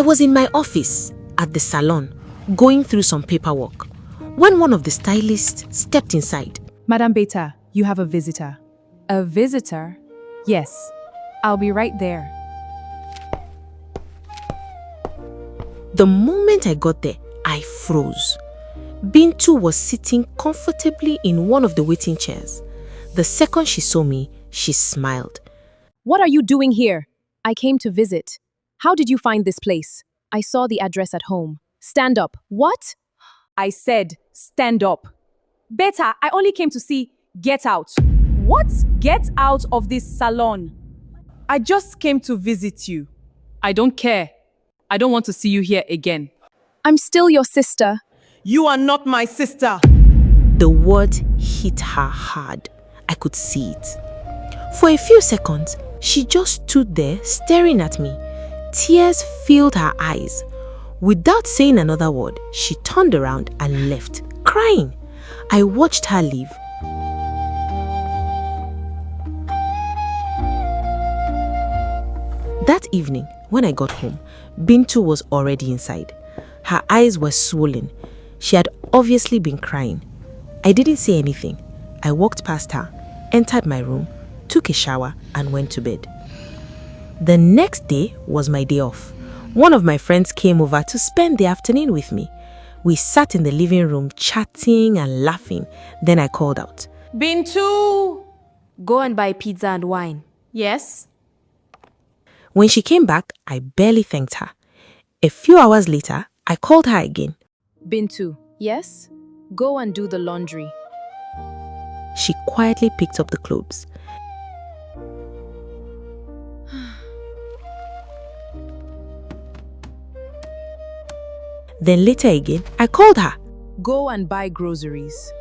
was in my office at the salon, going through some paperwork, when one of the stylists stepped inside. Madam Beta, you have a visitor. A visitor? Yes. I'll be right there. The moment I got there, I froze. Bintu was sitting comfortably in one of the waiting chairs. The second she saw me, she smiled. What are you doing here? I came to visit. How did you find this place? I saw the address at home. Stand up. What? I said, stand up. Beta, I only came to see. Get out. What? Get out of this salon. I just came to visit you. I don't care. I don't want to see you here again. I'm still your sister. You are not my sister. The word hit her hard. I could see it. For a few seconds, she just stood there staring at me. Tears filled her eyes. Without saying another word, she turned around and left, crying. I watched her leave. That evening, when I got home, Bintu was already inside. Her eyes were swollen. She had obviously been crying. I didn't say anything. I walked past her, entered my room, took a shower, and went to bed. The next day was my day off. One of my friends came over to spend the afternoon with me. We sat in the living room chatting and laughing. Then I called out, Bintu! Go and buy pizza and wine. Yes? When she came back, I barely thanked her. A few hours later, I called her again. Bintu, yes? Go and do the laundry. She quietly picked up the clothes. Then later again, I called her. Go and buy groceries.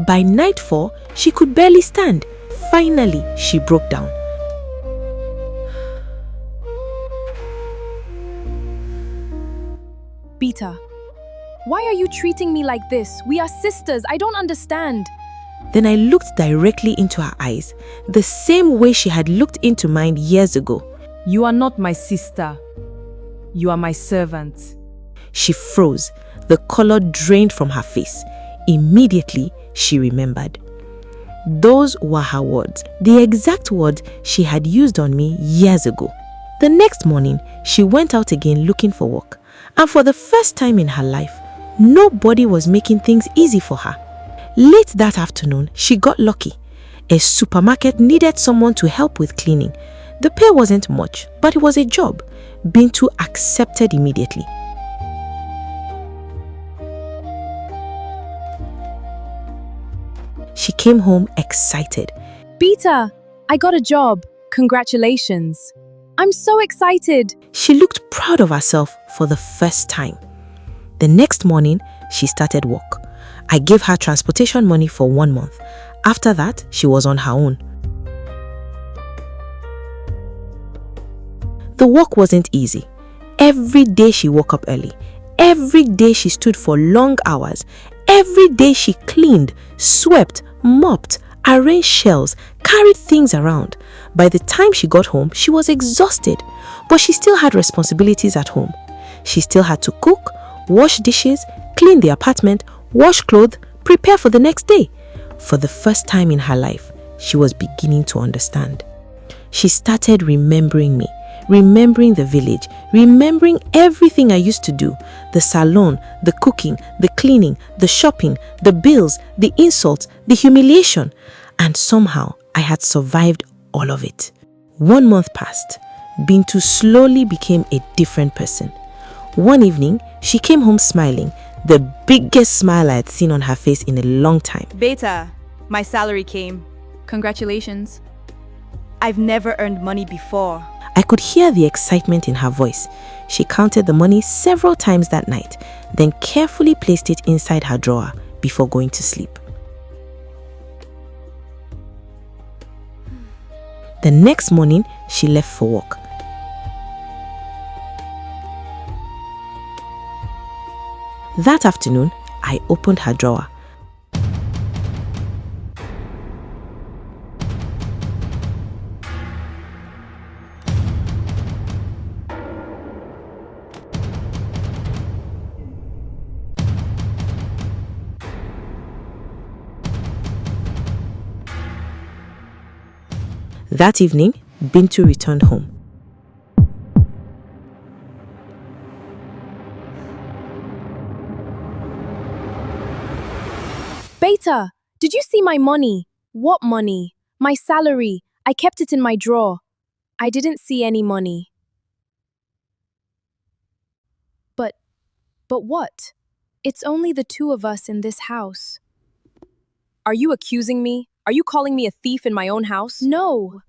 By nightfall, she could barely stand. Finally, she broke down. Beta, why are you treating me like this? We are sisters. I don't understand. Then I looked directly into her eyes, the same way she had looked into mine years ago. You are not my sister. You are my servant. She froze. The color drained from her face. Immediately, she remembered. Those were her words, the exact words she had used on me years ago. The next morning, she went out again looking for work. And for the first time in her life, nobody was making things easy for her. Late that afternoon, she got lucky. A supermarket needed someone to help with cleaning. The pay wasn't much, but it was a job. Bintu accepted immediately. She came home excited. Beta, I got a job. Congratulations. I'm so excited. She looked proud of herself for the first time. The next morning, she started work. I gave her transportation money for 1 month. After that, she was on her own. The work wasn't easy. Every day she woke up early. Every day she stood for long hours. Every day she cleaned, swept, mopped, arranged shelves, carried things around. By the time she got home, she was exhausted, but she still had responsibilities at home. She still had to cook, wash dishes, clean the apartment, wash clothes, prepare for the next day. For the first time in her life, she was beginning to understand. She started remembering me, remembering the village, remembering everything I used to do. The salon, the cooking, the cleaning, the shopping, the bills, the insults, the humiliation. And somehow, I had survived all of it. 1 month passed. Bintu slowly became a different person. One evening, she came home smiling, the biggest smile I had seen on her face in a long time. Beta, my salary came. Congratulations. I've never earned money before. I could hear the excitement in her voice. She counted the money several times that night, then carefully placed it inside her drawer before going to sleep. The next morning, she left for work. That afternoon, I opened her drawer. That evening, Bintu returned home. Beta, did you see my money? What money? My salary. I kept it in my drawer. I didn't see any money. But what? It's only the two of us in this house. Are you accusing me? Are you calling me a thief in my own house? No.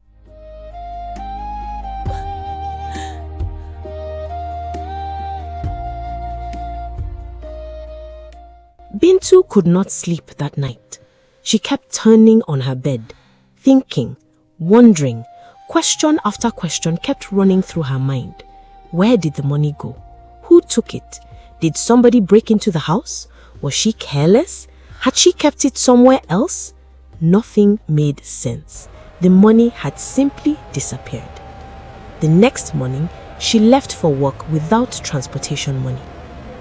Bintu could not sleep that night. She kept turning on her bed, thinking, wondering. Question after question kept running through her mind. Where did the money go? Who took it? Did somebody break into the house? Was she careless? Had she kept it somewhere else? Nothing made sense. The money had simply disappeared. The next morning, she left for work without transportation money.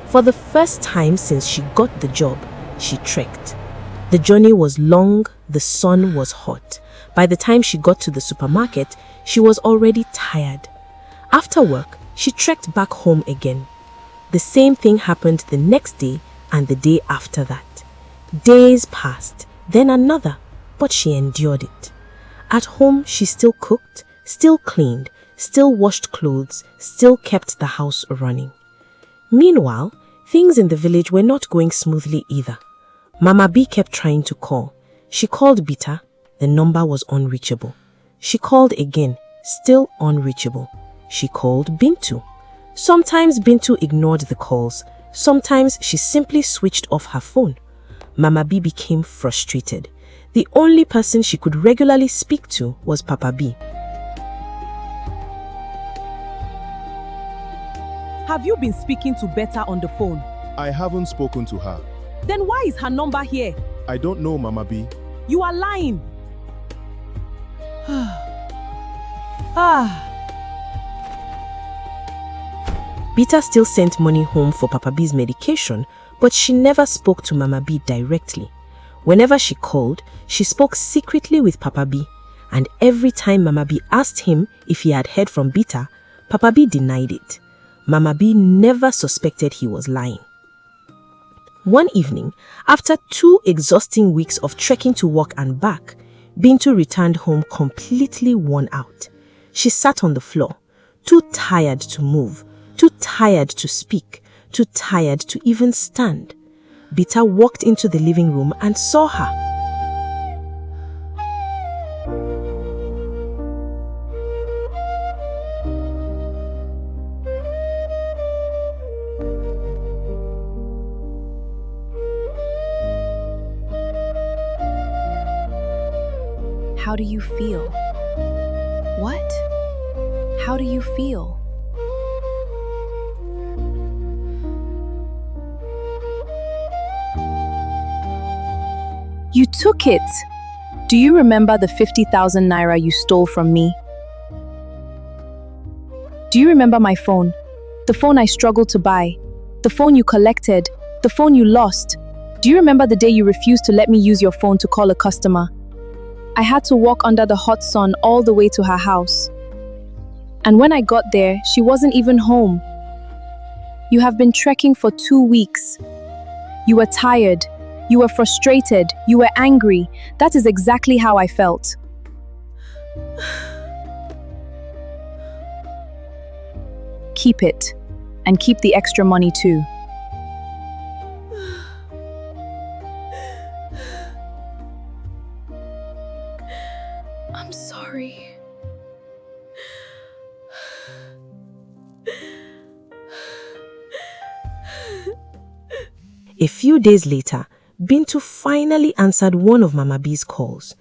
For the first time since she got the job, she trekked. The journey was long, the sun was hot. By the time she got to the supermarket, she was already tired. After work, she trekked back home again. The same thing happened the next day and the day after that. Days passed, then another, but she endured it. At home, she still cooked, still cleaned, still washed clothes, still kept the house running. Meanwhile, things in the village were not going smoothly either. Mama B kept trying to call. She called Beta, the number was unreachable. She called again, still unreachable. She called Bintu. Sometimes Bintu ignored the calls. Sometimes she simply switched off her phone. Mama B became frustrated. The only person she could regularly speak to was Papa B. Have you been speaking to Beta on the phone? I haven't spoken to her. Then why is her number here? I don't know, Mama B. You are lying. Beta still sent money home for Papa B's medication, but she never spoke to Mama B directly. Whenever she called, she spoke secretly with Papa B, and every time Mama B asked him if he had heard from Beta, Papa B denied it. Mama B never suspected he was lying. One evening, after 2 exhausting weeks of trekking to work and back, Bintu returned home completely worn out. She sat on the floor, too tired to move, too tired to speak, too tired to even stand. Beta walked into the living room and saw her. How do you feel? What? How do you feel? You took it! Do you remember the 50,000 naira you stole from me? Do you remember my phone? The phone I struggled to buy? The phone you collected? The phone you lost? Do you remember the day you refused to let me use your phone to call a customer? I had to walk under the hot sun all the way to her house. And when I got there, she wasn't even home. You have been trekking for 2 weeks. You were tired. You were frustrated. You were angry. That is exactly how I felt. Keep it. And keep the extra money too. I'm sorry. A few days later, Bintu finally answered one of Mama B's calls.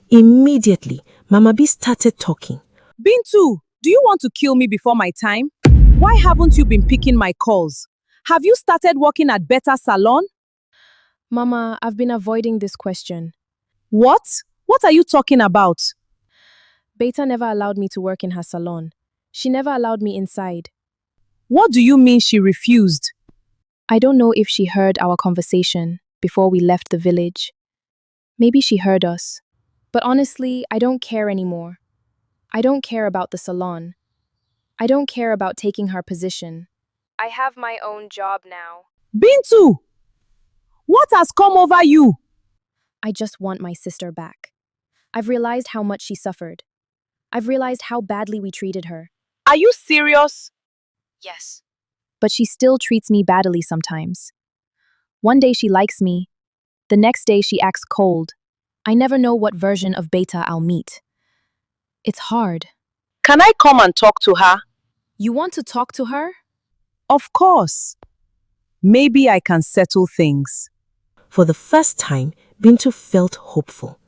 Immediately, Mama B started talking. Bintu, do you want to kill me before my time? Why haven't you been picking my calls? Have you started working at Beta Salon? Mama, I've been avoiding this question. What? What are you talking about? Beta never allowed me to work in her salon. She never allowed me inside. What do you mean she refused? I don't know if she heard our conversation before we left the village. Maybe she heard us. But honestly, I don't care anymore. I don't care about the salon. I don't care about taking her position. I have my own job now. Bintu! What has come over you? I just want my sister back. I've realized how much she suffered. I've realized how badly we treated her. Are you serious? Yes. But she still treats me badly sometimes. One day she likes me. The next day she acts cold. I never know what version of Beta I'll meet. It's hard. Can I come and talk to her? You want to talk to her? Of course. Maybe I can settle things. For the first time, Bintu felt hopeful.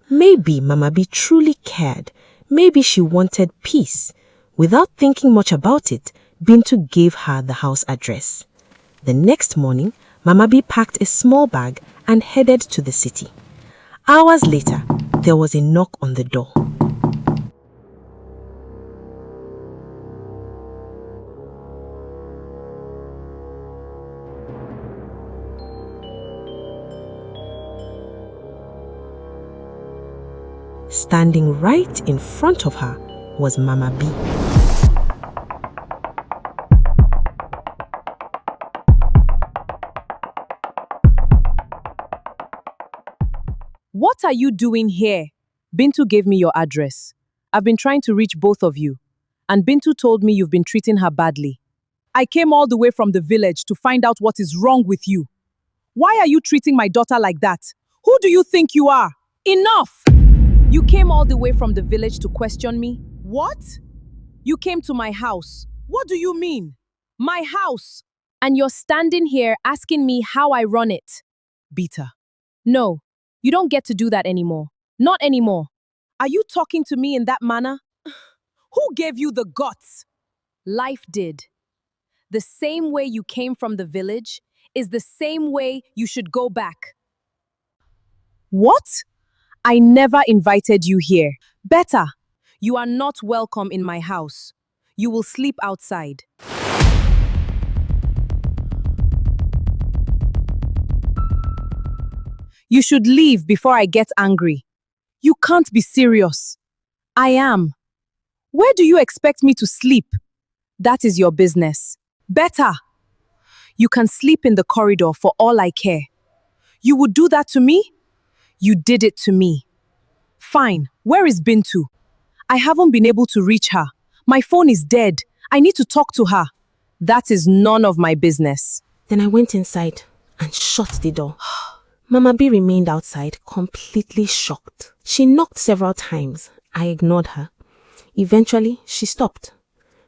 Maybe Mama B truly cared. Maybe she wanted peace. Without thinking much about it, Bintu gave her the house address. The next morning, Mama B packed a small bag and headed to the city. Hours later, there was a knock on the door. Standing right in front of her was Mama B. What are you doing here? Bintu gave me your address. I've been trying to reach both of you. And Bintu told me you've been treating her badly. I came all the way from the village to find out what is wrong with you. Why are you treating my daughter like that? Who do you think you are? Enough! You came all the way from the village to question me? What? You came to my house. What do you mean? My house! And you're standing here asking me how I run it. Beta. No, you don't get to do that anymore. Not anymore. Are you talking to me in that manner? Who gave you the guts? Life did. The same way you came from the village is the same way you should go back. What? I never invited you here. Better, you are not welcome in my house. You will sleep outside. You should leave before I get angry. You can't be serious. I am. Where do you expect me to sleep? That is your business. Better. You can sleep in the corridor for all I care. You would do that to me? You did it to me. Fine, where is Bintu? I haven't been able to reach her. My phone is dead. I need to talk to her. That is none of my business. Then I went inside and shut the door. Mama B remained outside, completely shocked. She knocked several times. I ignored her. Eventually, she stopped.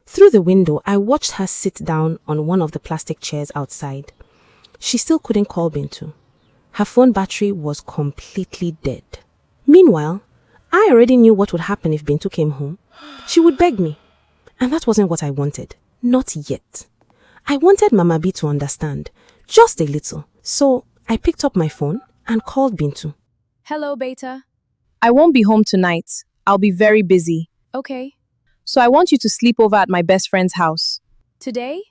Through the window, I watched her sit down on one of the plastic chairs outside. She still couldn't call Bintu. Her phone battery was completely dead. Meanwhile, I already knew what would happen if Bintu came home. She would beg me. And that wasn't what I wanted. Not yet. I wanted Mama B to understand. Just a little. So I picked up my phone and called Bintu. Hello, Beta. I won't be home tonight. I'll be very busy. Okay. So I want you to sleep over at my best friend's house. Today?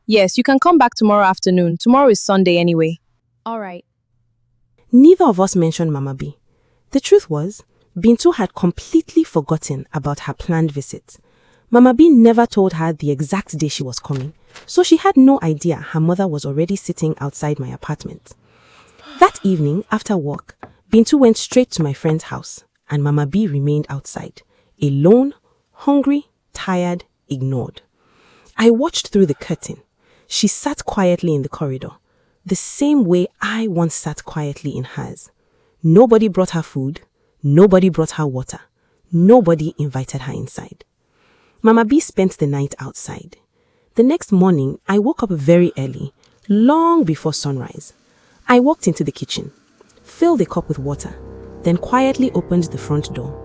Yes, you can come back tomorrow afternoon. Tomorrow is Sunday anyway. All right. Neither of us mentioned Mama B. The truth was, Bintu had completely forgotten about her planned visit. Mama B never told her the exact day she was coming, so she had no idea her mother was already sitting outside my apartment. That evening, after work, Bintu went straight to my friend's house, and Mama B remained outside, alone, hungry, tired, ignored. I watched through the curtain. She sat quietly in the corridor, the same way I once sat quietly in hers. Nobody brought her food. Nobody brought her water. Nobody invited her inside. Mama B spent the night outside. The next morning, I woke up very early, long before sunrise. I walked into the kitchen, filled a cup with water, then quietly opened the front door.